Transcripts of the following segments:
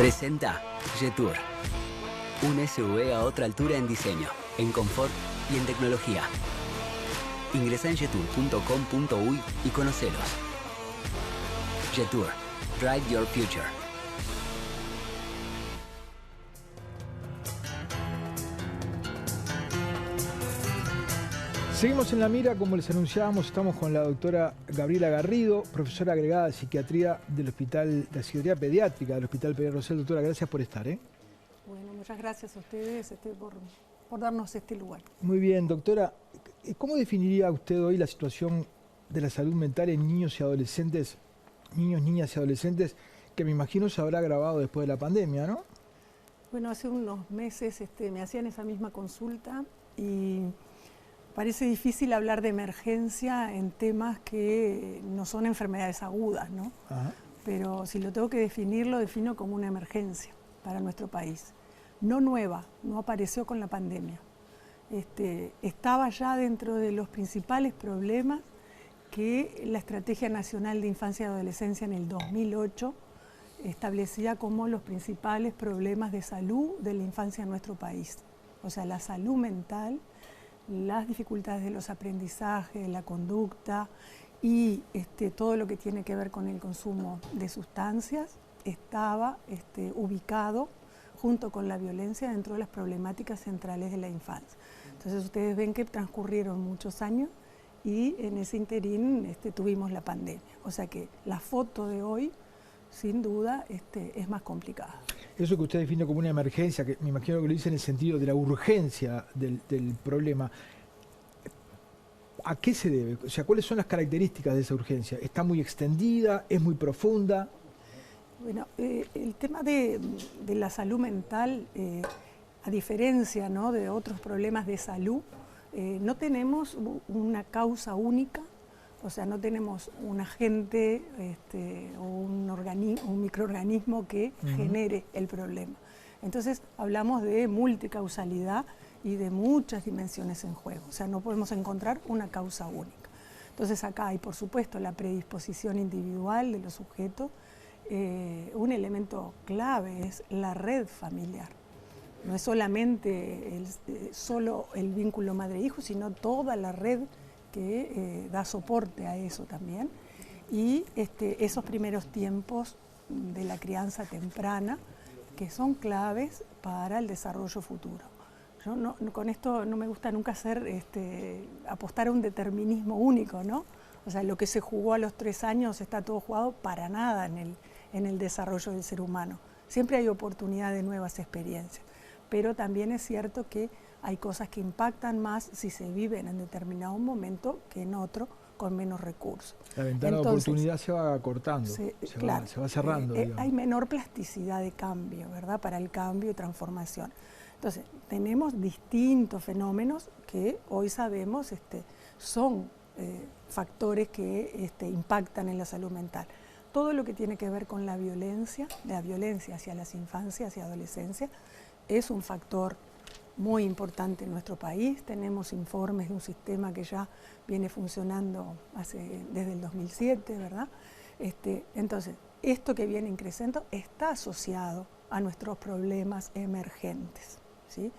Presenta Jetour. Un SUV a otra altura en diseño, en confort y en tecnología. Ingresá en jetour.com.uy y conocelos. Jetour. Drive your future. Seguimos en La Mira, como les anunciábamos, estamos con la doctora Gabriela Garrido, profesora agregada de Psiquiatría del Hospital de Psiquiatría Pediátrica del Hospital Pedro Rosell. Doctora, gracias por estar. Bueno, muchas gracias a ustedes por darnos este lugar. Muy bien, doctora, ¿cómo definiría usted hoy la situación de la salud mental en niños y adolescentes, niñas y adolescentes, que me imagino se habrá agravado después de la pandemia, ¿no? Bueno, hace unos meses me hacían esa misma consulta y parece difícil hablar de emergencia en temas que no son enfermedades agudas, ¿no? Ajá. Pero si lo tengo que definir, lo defino como una emergencia para nuestro país. No nueva, no apareció con la pandemia. Estaba ya dentro de los principales problemas que la Estrategia Nacional de Infancia y Adolescencia en el 2008 establecía como los principales problemas de salud de la infancia en nuestro país. O sea, la salud mental, las dificultades de los aprendizajes, la conducta y todo lo que tiene que ver con el consumo de sustancias estaba ubicado junto con la violencia dentro de las problemáticas centrales de la infancia. Entonces ustedes ven que transcurrieron muchos años y en ese interín tuvimos la pandemia. O sea que la foto de hoy, sin duda, es más complicada. Eso que usted define como una emergencia, que me imagino que lo dice en el sentido de la urgencia del problema, ¿a qué se debe? O sea, ¿cuáles son las características de esa urgencia? ¿Está muy extendida? ¿Es muy profunda? Bueno, el tema de la salud mental, a diferencia, ¿no?, de otros problemas de salud, no tenemos una causa única. O sea, no tenemos un agente o un microorganismo que genere el problema. Entonces, hablamos de multicausalidad y de muchas dimensiones en juego. O sea, no podemos encontrar una causa única. Entonces, acá hay, por supuesto, la predisposición individual de los sujetos. Un elemento clave es la red familiar. No es solamente solo el vínculo madre-hijo, sino toda la red que da soporte a eso también, y esos primeros tiempos de la crianza temprana que son claves para el desarrollo futuro. Yo con esto no me gusta nunca apostar a un determinismo único, ¿no? O sea, lo que se jugó a los 3 años está todo jugado para nada en el desarrollo del ser humano. Siempre hay oportunidad de nuevas experiencias, pero también es cierto que hay cosas que impactan más si se viven en determinado momento que en otro con menos recursos. La ventana de oportunidad se va acortando, claro, se va cerrando. Hay menor plasticidad de cambio, ¿verdad?, para el cambio y transformación. Entonces, tenemos distintos fenómenos que hoy sabemos son factores que impactan en la salud mental. Todo lo que tiene que ver con la violencia hacia las infancias y adolescencias es un factor muy importante en nuestro país. Tenemos informes de un sistema que ya viene funcionando desde el 2007, ¿verdad? Entonces, esto que viene creciendo está asociado a nuestros problemas emergentes, ¿sí?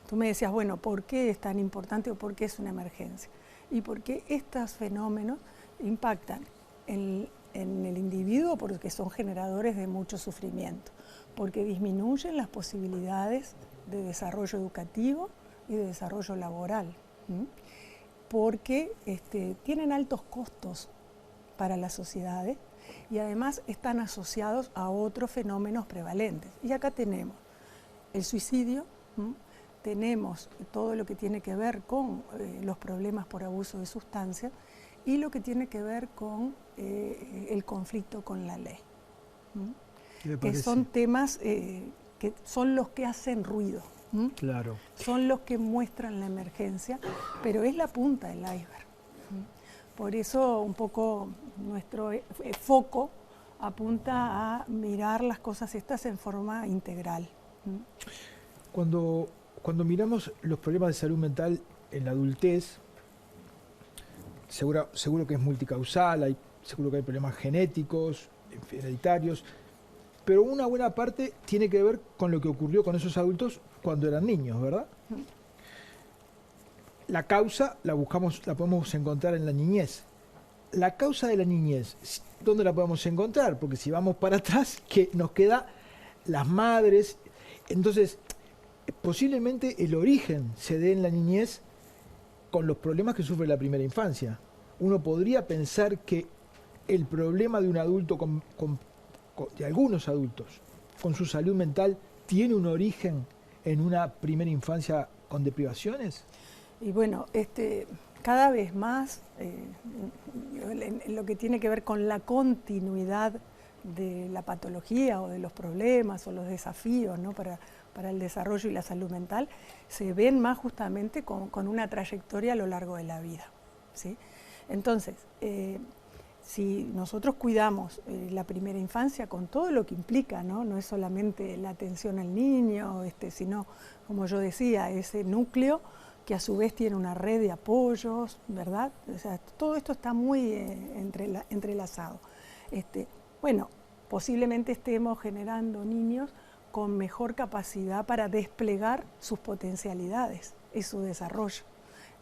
Tú me decías, bueno, ¿por qué es tan importante o por qué es una emergencia? Y porque estos fenómenos impactan en el individuo porque son generadores de mucho sufrimiento, porque disminuyen las posibilidades de desarrollo educativo y de desarrollo laboral, porque tienen altos costos para las sociedades y además están asociados a otros fenómenos prevalentes. Y acá tenemos el suicidio, tenemos todo lo que tiene que ver con los problemas por abuso de sustancias y lo que tiene que ver con el conflicto con la ley, que son temas que son los que hacen ruido, claro, son los que muestran la emergencia, pero es la punta del iceberg. Por eso un poco nuestro foco apunta a mirar las cosas estas en forma integral. Cuando miramos los problemas de salud mental en la adultez, seguro que es multicausal, seguro que hay problemas genéticos, hereditarios. pero una buena parte tiene que ver con lo que ocurrió con esos adultos cuando eran niños, ¿verdad? La causa la podemos encontrar en la niñez. La causa de la niñez, ¿dónde la podemos encontrar? Porque si vamos para atrás, que nos queda las madres. Entonces, posiblemente el origen se dé en la niñez con los problemas que sufre la primera infancia. Uno podría pensar que el problema de un adulto, de algunos adultos, con su salud mental, tiene un origen en una primera infancia con deprivaciones. Y bueno, cada vez más, en lo que tiene que ver con la continuidad de la patología o de los problemas o los desafíos, ¿no?, para el desarrollo y la salud mental, se ven más justamente con una trayectoria a lo largo de la vida, ¿sí? Entonces, si nosotros cuidamos la primera infancia con todo lo que implica, ¿no? No es solamente la atención al niño, sino, como yo decía, ese núcleo que a su vez tiene una red de apoyos, ¿verdad? O sea, todo esto está muy entrelazado. Bueno, posiblemente estemos generando niños con mejor capacidad para desplegar sus potencialidades y su desarrollo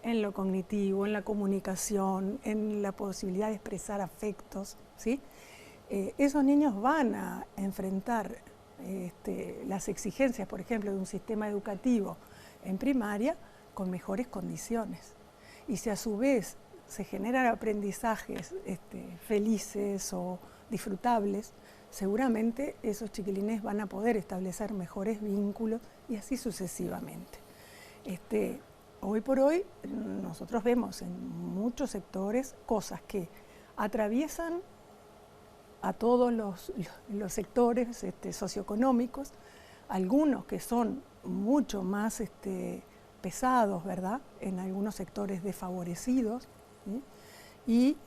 en lo cognitivo, en la comunicación, en la posibilidad de expresar afectos, ¿sí? Esos niños van a enfrentar las exigencias, por ejemplo, de un sistema educativo en primaria con mejores condiciones. Y si a su vez se generan aprendizajes felices o disfrutables, seguramente esos chiquilines van a poder establecer mejores vínculos y así sucesivamente. Hoy por hoy nosotros vemos en muchos sectores cosas que atraviesan a todos los sectores socioeconómicos, algunos que son mucho más pesados, ¿verdad?, en algunos sectores desfavorecidos, ¿sí? Y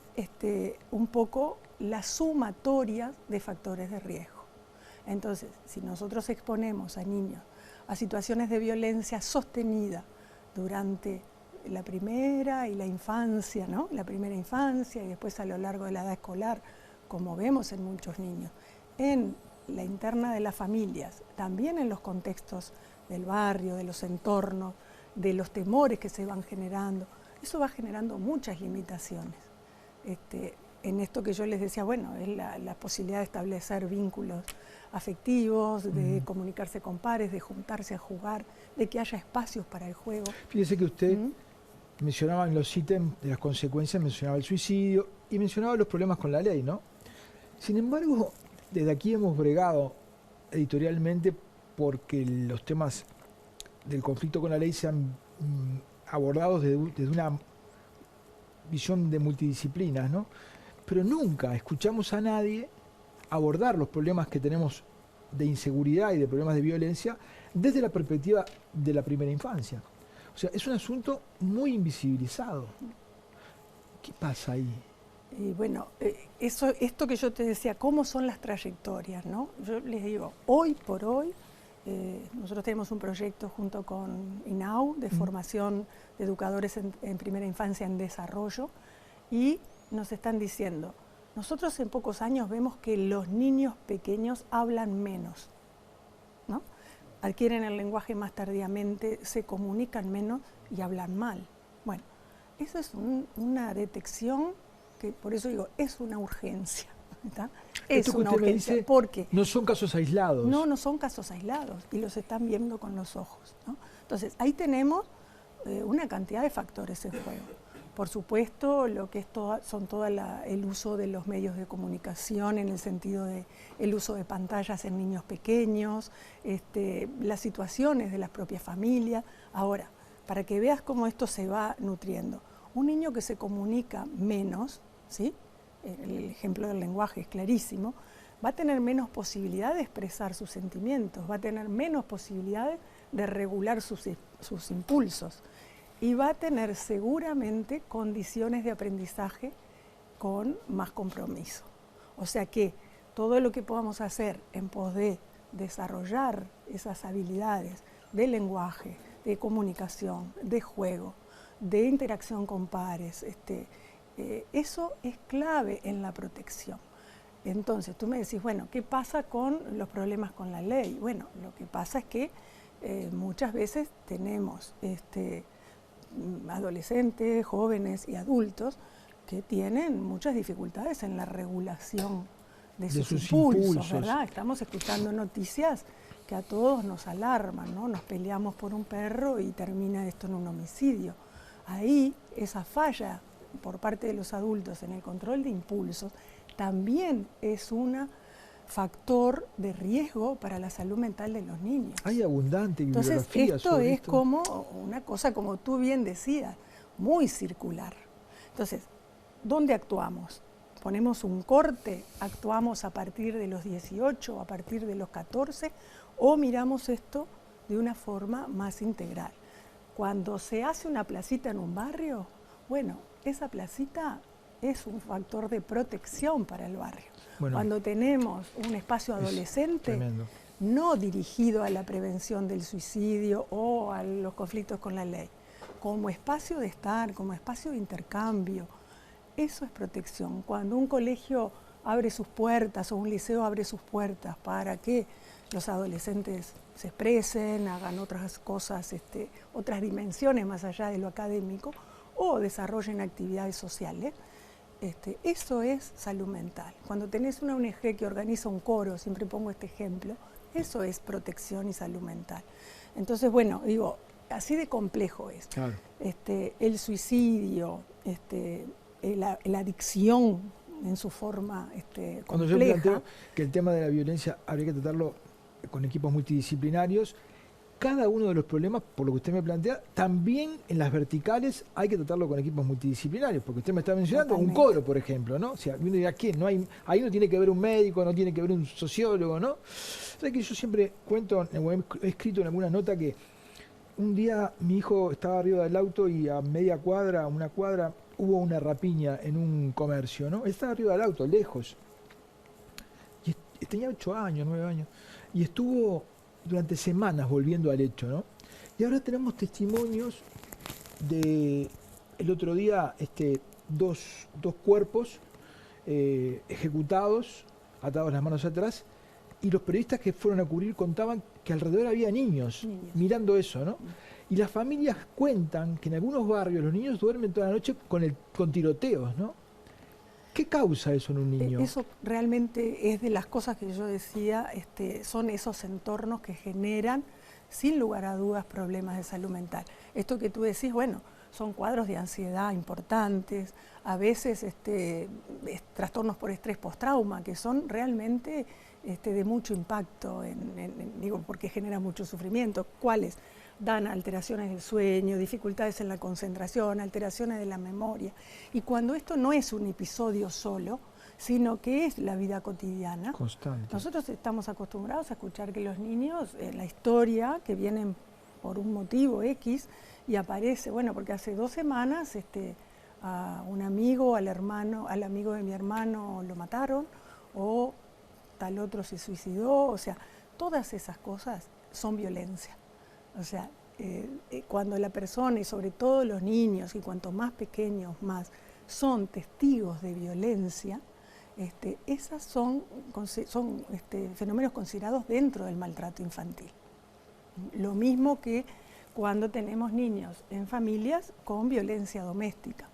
un poco la sumatoria de factores de riesgo. Entonces, si nosotros exponemos a niños a situaciones de violencia sostenida durante la primera y la infancia, ¿no?, la primera infancia y después a lo largo de la edad escolar, como vemos en muchos niños, en la interna de las familias, también en los contextos del barrio, de los entornos, de los temores que se van generando, eso va generando muchas limitaciones. En esto que yo les decía, bueno, es la posibilidad de establecer vínculos afectivos, de comunicarse con pares, de juntarse a jugar, de que haya espacios para el juego. Fíjese que usted mencionaba en los ítems de las consecuencias, mencionaba el suicidio y mencionaba los problemas con la ley, ¿no? Sin embargo, desde aquí hemos bregado editorialmente porque los temas del conflicto con la ley sean abordados desde una visión de multidisciplinas, ¿no? Pero nunca escuchamos a nadie abordar los problemas que tenemos de inseguridad y de problemas de violencia desde la perspectiva de la primera infancia. O sea, es un asunto muy invisibilizado. ¿Qué pasa ahí? Y bueno, esto que yo te decía, ¿cómo son las trayectorias, ¿no? Yo les digo, hoy por hoy, nosotros tenemos un proyecto junto con INAU de formación de educadores en primera infancia en desarrollo y nos están diciendo, nosotros en pocos años vemos que los niños pequeños hablan menos, ¿no? Adquieren el lenguaje más tardíamente, se comunican menos y hablan mal. Bueno, eso es una detección que, por eso digo, es una urgencia. ¿Está? Es una urgencia, porque no son casos aislados. No son casos aislados y los están viendo con los ojos, ¿no? Entonces, ahí tenemos una cantidad de factores en juego. Por supuesto, lo que es el uso de los medios de comunicación en el sentido de el uso de pantallas en niños pequeños, las situaciones de las propias familias. Ahora, para que veas cómo esto se va nutriendo, un niño que se comunica menos, ¿sí?, el ejemplo del lenguaje es clarísimo, va a tener menos posibilidad de expresar sus sentimientos, va a tener menos posibilidades de regular sus impulsos y va a tener seguramente condiciones de aprendizaje con más compromiso. O sea que todo lo que podamos hacer en pos de desarrollar esas habilidades de lenguaje, de comunicación, de juego, de interacción con pares, eso es clave en la protección. Entonces, tú me decís, bueno, ¿qué pasa con los problemas con la ley? Bueno, lo que pasa es que muchas veces tenemos adolescentes, jóvenes y adultos que tienen muchas dificultades en la regulación de sus impulsos, ¿verdad? Estamos escuchando noticias que a todos nos alarman, ¿no? Nos peleamos por un perro y termina esto en un homicidio. Ahí, esa falla por parte de los adultos en el control de impulsos también es un factor de riesgo para la salud mental de los niños. Hay abundante bibliografía. Entonces, esto es como una cosa, como tú bien decías, muy circular. Entonces, ¿dónde actuamos? Ponemos un corte, actuamos a partir de los 18, a partir de los 14, o miramos esto de una forma más integral. Cuando se hace una placita en un barrio, bueno, esa placita es un factor de protección para el barrio. Bueno, cuando tenemos un espacio adolescente no dirigido a la prevención del suicidio o a los conflictos con la ley, como espacio de estar, como espacio de intercambio, eso es protección. Cuando un colegio abre sus puertas o un liceo abre sus puertas para que los adolescentes se expresen, hagan otras cosas, otras dimensiones más allá de lo académico, o desarrollen actividades sociales, eso es salud mental. Cuando tenés una ONG que organiza un coro, siempre pongo este ejemplo, eso es protección y salud mental. Entonces, bueno, digo, así de complejo es. Claro. El suicidio, la adicción en su forma compleja. Cuando yo planteo que el tema de la violencia habría que tratarlo con equipos multidisciplinarios, cada uno de los problemas, por lo que usted me plantea, también en las verticales hay que tratarlo con equipos multidisciplinarios, porque usted me está mencionando un coro, por ejemplo, ¿no? O sea, uno dirá, ¿qué? No hay, ahí no tiene que ver un médico, no tiene que ver un sociólogo, ¿no? O sea, que yo siempre cuento, he escrito en alguna nota que un día mi hijo estaba arriba del auto y a media cuadra, una cuadra, hubo una rapiña en un comercio, ¿no? Él estaba arriba del auto, lejos. Y tenía 8 años, 9 años. Y estuvo durante semanas volviendo al hecho, ¿no? Y ahora tenemos testimonios de el otro día dos cuerpos ejecutados, atados las manos atrás, y los periodistas que fueron a cubrir contaban que alrededor había niños mirando eso, ¿no? Y las familias cuentan que en algunos barrios los niños duermen toda la noche con tiroteos, ¿no? ¿Qué causa eso en un niño? Eso realmente es de las cosas que yo decía, son esos entornos que generan, sin lugar a dudas, problemas de salud mental. Esto que tú decís, bueno, son cuadros de ansiedad importantes, a veces trastornos por estrés postrauma, que son realmente de mucho impacto, digo, porque generan mucho sufrimiento. ¿Cuáles? Dan alteraciones del sueño, dificultades en la concentración, alteraciones de la memoria. Y cuando esto no es un episodio solo, sino que es la vida cotidiana, constante. Nosotros estamos acostumbrados a escuchar que los niños, la historia, que vienen por un motivo X, y aparece, bueno, porque hace 2 semanas a un amigo, al amigo de mi hermano lo mataron, o tal otro se suicidó, o sea, todas esas cosas son violencia. O sea, cuando la persona, y sobre todo los niños, y cuanto más pequeños más, son testigos de violencia, esas son fenómenos considerados dentro del maltrato infantil. Lo mismo que cuando tenemos niños en familias con violencia doméstica.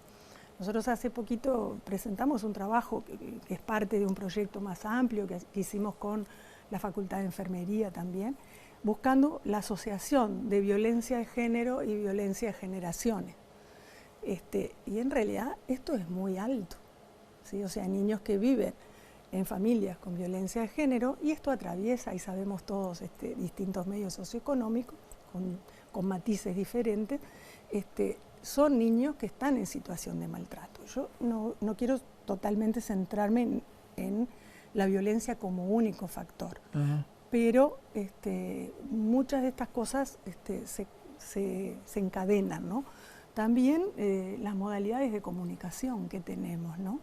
Nosotros hace poquito presentamos un trabajo que es parte de un proyecto más amplio que hicimos con la Facultad de Enfermería también, buscando la asociación de violencia de género y violencia de generaciones. Y en realidad esto es muy alto, ¿sí? O sea, niños que viven en familias con violencia de género, y esto atraviesa, y sabemos todos, distintos medios socioeconómicos, con matices diferentes, son niños que están en situación de maltrato. Yo no quiero totalmente centrarme en la violencia como único factor. Uh-huh. Pero muchas de estas cosas se encadenan, ¿no? También las modalidades de comunicación que tenemos, ¿no?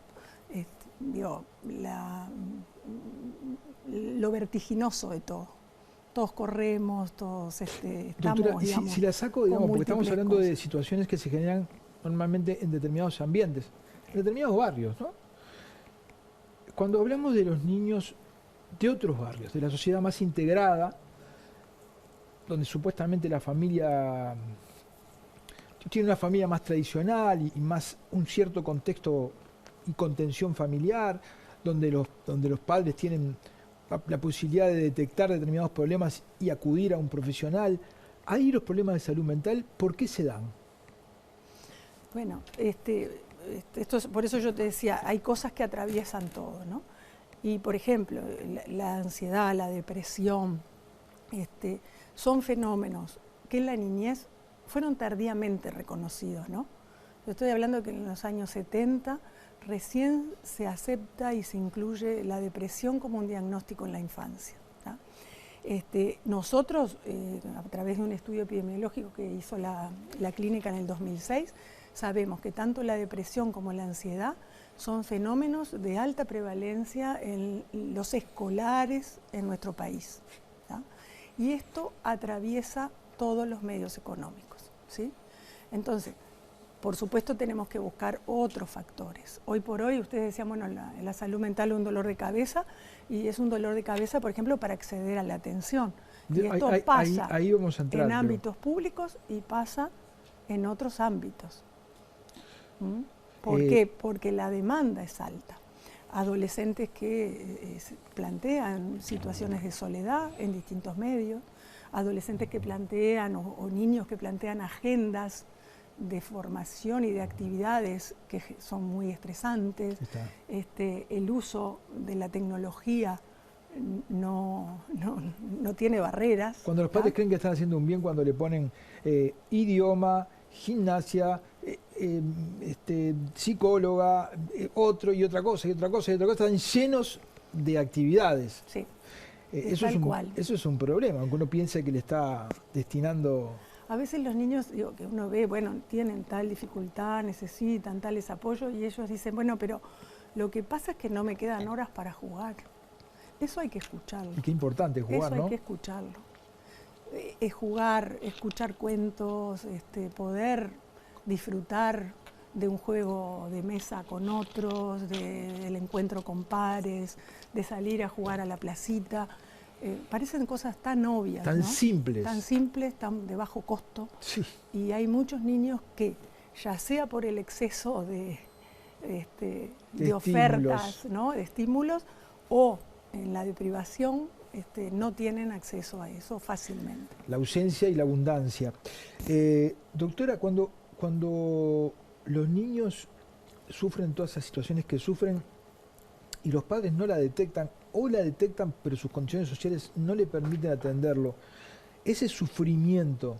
Lo vertiginoso de todo. Todos corremos, todos estamos, Doctora, digamos, si la saco, digamos, porque estamos hablando de situaciones que se generan normalmente en determinados ambientes, en determinados barrios, ¿no? Cuando hablamos de los niños de otros barrios, de la sociedad más integrada, donde supuestamente la familia tiene una familia más tradicional y más un cierto contexto y contención familiar, donde los padres tienen la posibilidad de detectar determinados problemas y acudir a un profesional, ahí los problemas de salud mental, ¿por qué se dan? Bueno, por eso yo te decía, hay cosas que atraviesan todo, ¿no? Y por ejemplo, la ansiedad, la depresión, son fenómenos que en la niñez fueron tardíamente reconocidos, ¿no? Yo estoy hablando que en los años 70 recién se acepta y se incluye la depresión como un diagnóstico en la infancia, ¿tá? Nosotros, a través de un estudio epidemiológico que hizo la clínica en el 2006, sabemos que tanto la depresión como la ansiedad son fenómenos de alta prevalencia en los escolares en nuestro país, ¿tá? Y esto atraviesa todos los medios económicos, ¿sí? Entonces, por supuesto tenemos que buscar otros factores. Hoy por hoy, ustedes decían, bueno, la salud mental es un dolor de cabeza, y es un dolor de cabeza, por ejemplo, para acceder a la atención. Y esto pasa ahí vamos a entrar, en ámbitos públicos y pasa en otros ámbitos. ¿Por qué? Porque la demanda es alta. Adolescentes que plantean situaciones de soledad en distintos medios, adolescentes que plantean o niños que plantean agendas de formación y de actividades que son muy estresantes, el uso de la tecnología no tiene barreras. Cuando los padres creen que están haciendo un bien cuando le ponen idioma, gimnasia, psicóloga, otro y otra cosa, y otra cosa, y otra cosa, están llenos de actividades. Sí, eso es un problema, aunque uno piense que le está destinando... A veces los niños, digo, que uno ve, bueno, tienen tal dificultad, necesitan tales apoyos, y ellos dicen, bueno, pero lo que pasa es que no me quedan horas para jugar. Eso hay que escucharlo. Y qué importante jugar, ¿no? Eso ¿no? hay que escucharlo. Es jugar, escuchar cuentos, poder disfrutar de un juego de mesa con otros, del encuentro con pares, de salir a jugar a la placita. Parecen cosas tan obvias, tan, ¿no?, simples. Tan simples, tan de bajo costo. Sí. Y hay muchos niños que, ya sea por el exceso de ofertas, ¿no?, de estímulos, o en la deprivación, no tienen acceso a eso fácilmente. La ausencia y la abundancia. Doctora, cuando los niños sufren todas esas situaciones que sufren y los padres no la detectan, o la detectan pero sus condiciones sociales no le permiten atenderlo, ¿ese sufrimiento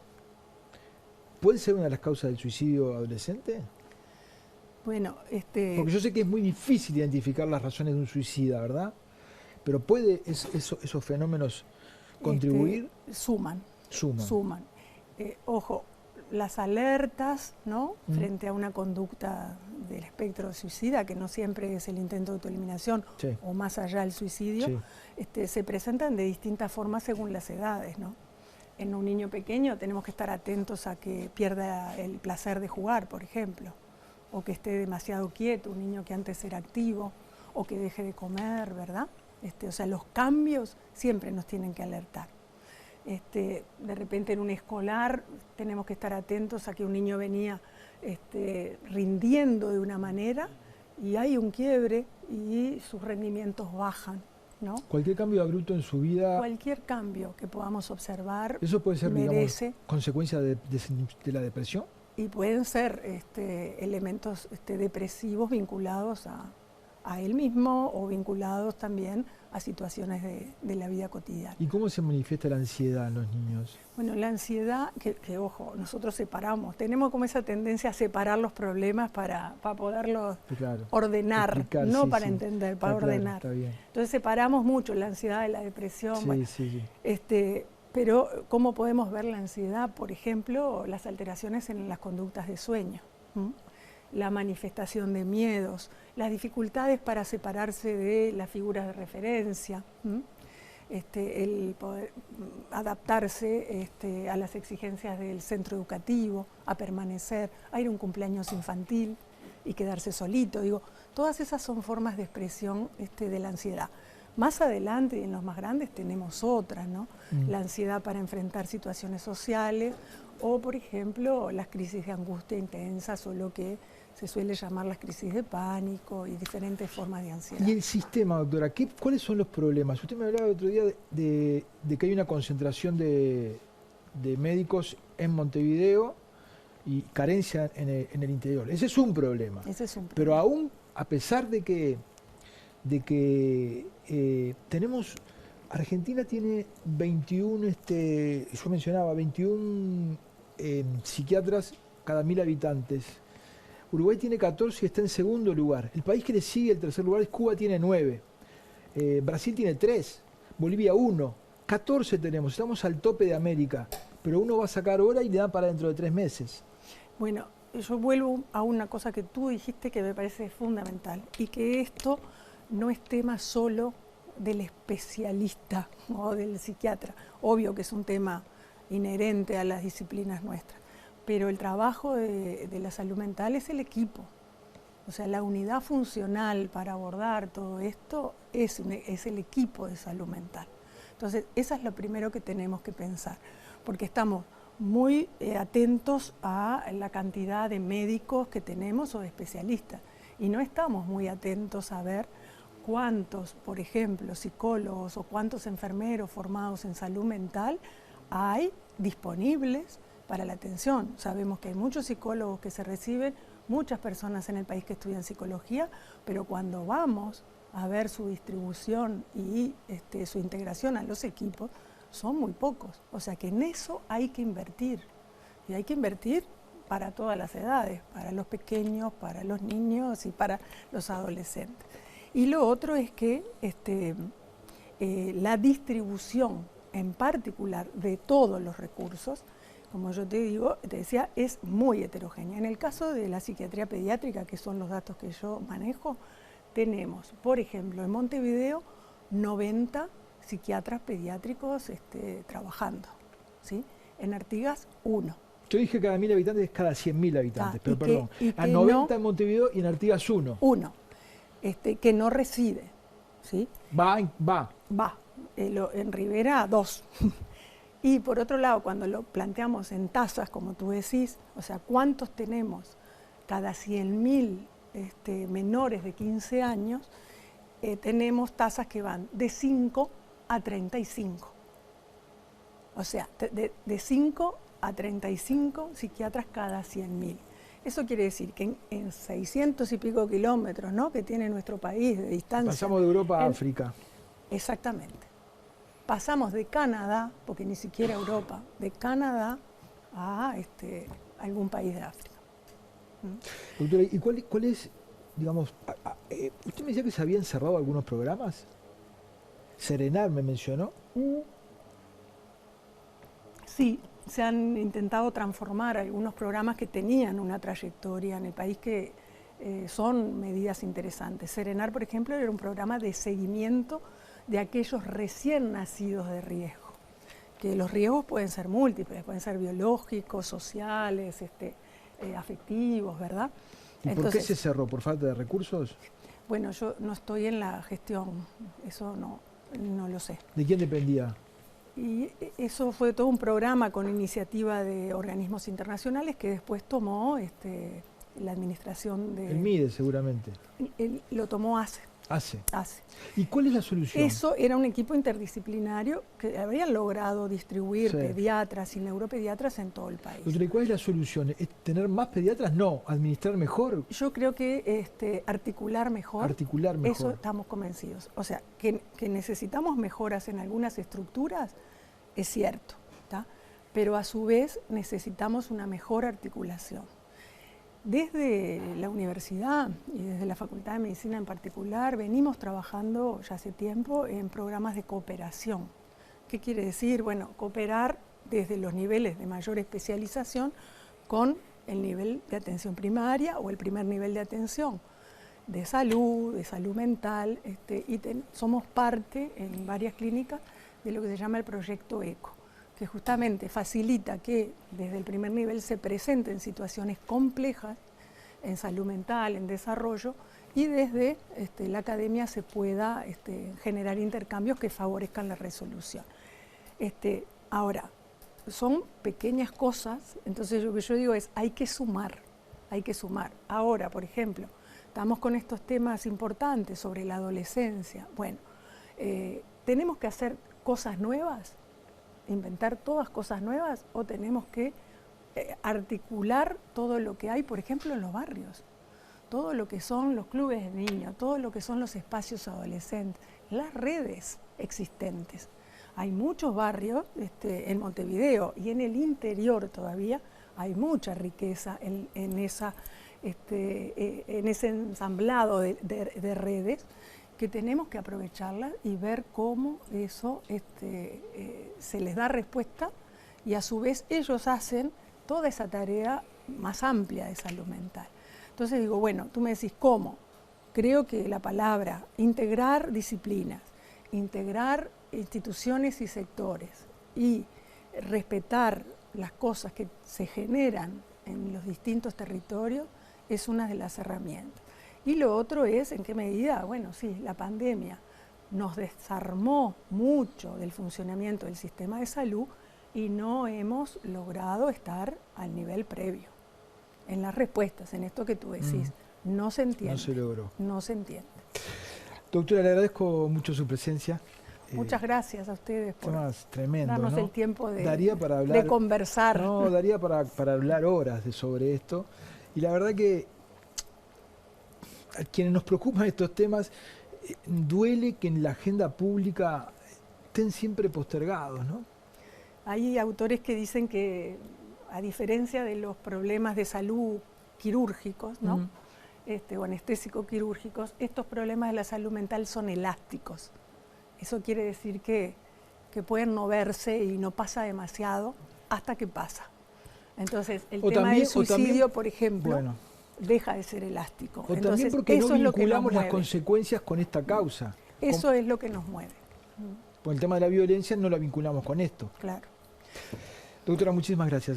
puede ser una de las causas del suicidio adolescente? Bueno, porque yo sé que es muy difícil identificar las razones de un suicida, ¿verdad? Pero ¿puede esos fenómenos contribuir? Suman. Ojo, las alertas, ¿no?, frente a una conducta del espectro suicida, que no siempre es el intento de autoeliminación, sí, o más allá del suicidio, sí, se presentan de distintas formas según las edades, ¿no? En un niño pequeño tenemos que estar atentos a que pierda el placer de jugar, por ejemplo, o que esté demasiado quieto, un niño que antes era activo, o que deje de comer, ¿verdad? O sea, los cambios siempre nos tienen que alertar. De repente en un escolar tenemos que estar atentos a que un niño venía rindiendo de una manera y hay un quiebre y sus rendimientos bajan, ¿no? Cualquier cambio abrupto en su vida... Cualquier cambio que podamos observar ¿eso puede ser, merece, digamos, consecuencia de la depresión? Y pueden ser elementos depresivos vinculados a él mismo o vinculados también a situaciones de la vida cotidiana. ¿Y cómo se manifiesta la ansiedad en los niños? Bueno, la ansiedad, que ojo, nosotros separamos, tenemos como esa tendencia a separar los problemas para poderlos, claro, ordenar, explicar, no sí, para sí, entender, para ordenar. Claro, entonces separamos mucho la ansiedad de la depresión. Sí, bueno, sí. Pero ¿cómo podemos ver la ansiedad? Por ejemplo, las alteraciones en las conductas de sueño, la manifestación de miedos, las dificultades para separarse de las figuras de referencia, el poder adaptarse a las exigencias del centro educativo, a permanecer, a ir a un cumpleaños infantil y quedarse solito. Digo, todas esas son formas de expresión de la ansiedad. Más adelante y en los más grandes tenemos otras, ¿no? La ansiedad para enfrentar situaciones sociales o, por ejemplo, las crisis de angustia intensas o lo que se suele llamar las crisis de pánico y diferentes formas de ansiedad. Y el sistema, doctora, ¿cuáles son los problemas? Usted me hablaba el otro día de que hay una concentración de médicos en Montevideo y carencia en el interior. Ese es un problema. Ese es un problema. Pero aún, a pesar de que tenemos, Argentina tiene 21, yo mencionaba, 21 psiquiatras cada 1000 habitantes. Uruguay tiene 14 y está en segundo lugar. El país que le sigue, el tercer lugar, es Cuba, tiene 9. Brasil tiene 3. Bolivia 1. 14 tenemos. Estamos al tope de América. Pero uno va a sacar hora y le dan para dentro de 3 meses. Bueno, yo vuelvo a una cosa que tú dijiste que me parece fundamental y que esto no es tema solo del especialista o del psiquiatra. Obvio que es un tema inherente a las disciplinas nuestras, pero el trabajo de la salud mental es el equipo. O sea, la unidad funcional para abordar todo esto es el equipo de salud mental. Entonces, eso es lo primero que tenemos que pensar, porque estamos muy atentos a la cantidad de médicos que tenemos o de especialistas, y no estamos muy atentos a ver cuántos, por ejemplo, psicólogos o cuántos enfermeros formados en salud mental hay disponibles para la atención. Sabemos que hay muchos psicólogos que se reciben, muchas personas en el país que estudian psicología, pero cuando vamos a ver su distribución y su integración a los equipos, son muy pocos. O sea que en eso hay que invertir, y hay que invertir para todas las edades, para los pequeños, para los niños y para los adolescentes. Y lo otro es que la distribución en particular de todos los recursos, como yo te decía, es muy heterogénea. En el caso de la psiquiatría pediátrica, que son los datos que yo manejo, tenemos, por ejemplo, en Montevideo, 90 psiquiatras pediátricos trabajando, ¿sí? En Artigas, 1. Yo dije cada 1000 habitantes es cada 100.000 habitantes, pero perdón. A 90 en Montevideo y en Artigas 1. 1, que no reside, ¿sí? Va. En Rivera 2. Y por otro lado, cuando lo planteamos en tasas, como tú decís, o sea, ¿cuántos tenemos cada 100.000 menores de 15 años? Tenemos tasas que van de 5 a 35. O sea, de 5 a 35 psiquiatras cada 100.000. Eso quiere decir que en 600 y pico kilómetros, ¿no?, que tiene nuestro país de distancia. Pasamos de Europa a África. Exactamente. Pasamos de Canadá, porque ni siquiera Europa, de Canadá a algún país de África. Doctora, ¿y cuál es, digamos, usted me decía que se habían cerrado algunos programas? Serenar me mencionó. Sí, se han intentado transformar algunos programas que tenían una trayectoria en el país que son medidas interesantes. Serenar, por ejemplo, era un programa de seguimiento de aquellos recién nacidos de riesgo, que los riesgos pueden ser múltiples, pueden ser biológicos, sociales, afectivos, ¿verdad? ¿Y por qué se cerró? ¿Por falta de recursos? Bueno, yo no estoy en la gestión, eso no lo sé. ¿De quién dependía? Y eso fue todo un programa con iniciativa de organismos internacionales que después tomó la administración de... El MIDE, seguramente. Lo tomó ACE. ACE. ¿Y cuál es la solución? Eso era un equipo interdisciplinario que habían logrado distribuir pediatras y neuropediatras en todo el país. ¿Y cuál es la solución? ¿Es tener más pediatras? No. ¿Administrar mejor? Yo creo que articular mejor. Articular mejor. Eso estamos convencidos. O sea, que necesitamos mejoras en algunas estructuras, es cierto, ¿tá? Pero a su vez necesitamos una mejor articulación. Desde la universidad y desde la Facultad de Medicina en particular venimos trabajando ya hace tiempo en programas de cooperación. ¿Qué quiere decir? Bueno, cooperar desde los niveles de mayor especialización con el nivel de atención primaria o el primer nivel de atención de salud mental, y somos parte en varias clínicas de lo que se llama el proyecto ECO, que justamente facilita que desde el primer nivel se presenten situaciones complejas en salud mental, en desarrollo, y desde la academia se pueda generar intercambios que favorezcan la resolución. Ahora, son pequeñas cosas, entonces lo que yo digo es, hay que sumar. Ahora, por ejemplo, estamos con estos temas importantes sobre la adolescencia. Bueno, ¿tenemos que hacer cosas nuevas? ¿Inventar todas cosas nuevas? ¿O tenemos que articular todo lo que hay, por ejemplo, en los barrios? Todo lo que son los clubes de niños, todo lo que son los espacios adolescentes, las redes existentes. Hay muchos barrios en Montevideo y en el interior todavía hay mucha riqueza en ese ensamblado de redes que tenemos que aprovecharlas y ver cómo eso se les da respuesta y a su vez ellos hacen toda esa tarea más amplia de salud mental. Entonces digo, bueno, tú me decís, ¿cómo? Creo que la palabra integrar disciplinas, integrar instituciones y sectores y respetar las cosas que se generan en los distintos territorios es una de las herramientas. Y lo otro es en qué medida, bueno, sí, la pandemia nos desarmó mucho del funcionamiento del sistema de salud y no hemos logrado estar al nivel previo. En las respuestas, en esto que tú decís, no se entiende. No se logró. No se entiende. Doctora, le agradezco mucho su presencia. Muchas gracias a ustedes por tremendo, darnos ¿no? el tiempo daría para hablar, de conversar. No, daría para hablar horas sobre esto. Y la verdad que a quienes nos preocupan estos temas, duele que en la agenda pública estén siempre postergados, ¿no? Hay autores que dicen que, a diferencia de los problemas de salud quirúrgicos, ¿no? O anestésico-quirúrgicos, estos problemas de la salud mental son elásticos. Eso quiere decir que pueden no verse y no pasa demasiado hasta que pasa. Entonces, el tema del suicidio, por ejemplo, bueno, deja de ser elástico. O entonces, también porque eso no vinculamos es lo que nos las consecuencias con esta causa. Eso es lo que nos mueve. Por el tema de la violencia no la vinculamos con esto. Claro. Doctora, muchísimas gracias.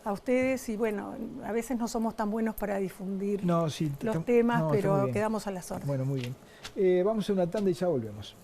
A ustedes, y bueno, a veces no somos tan buenos para difundir los temas, pero quedamos a las órdenes. Bueno, muy bien. Vamos a una tanda y ya volvemos.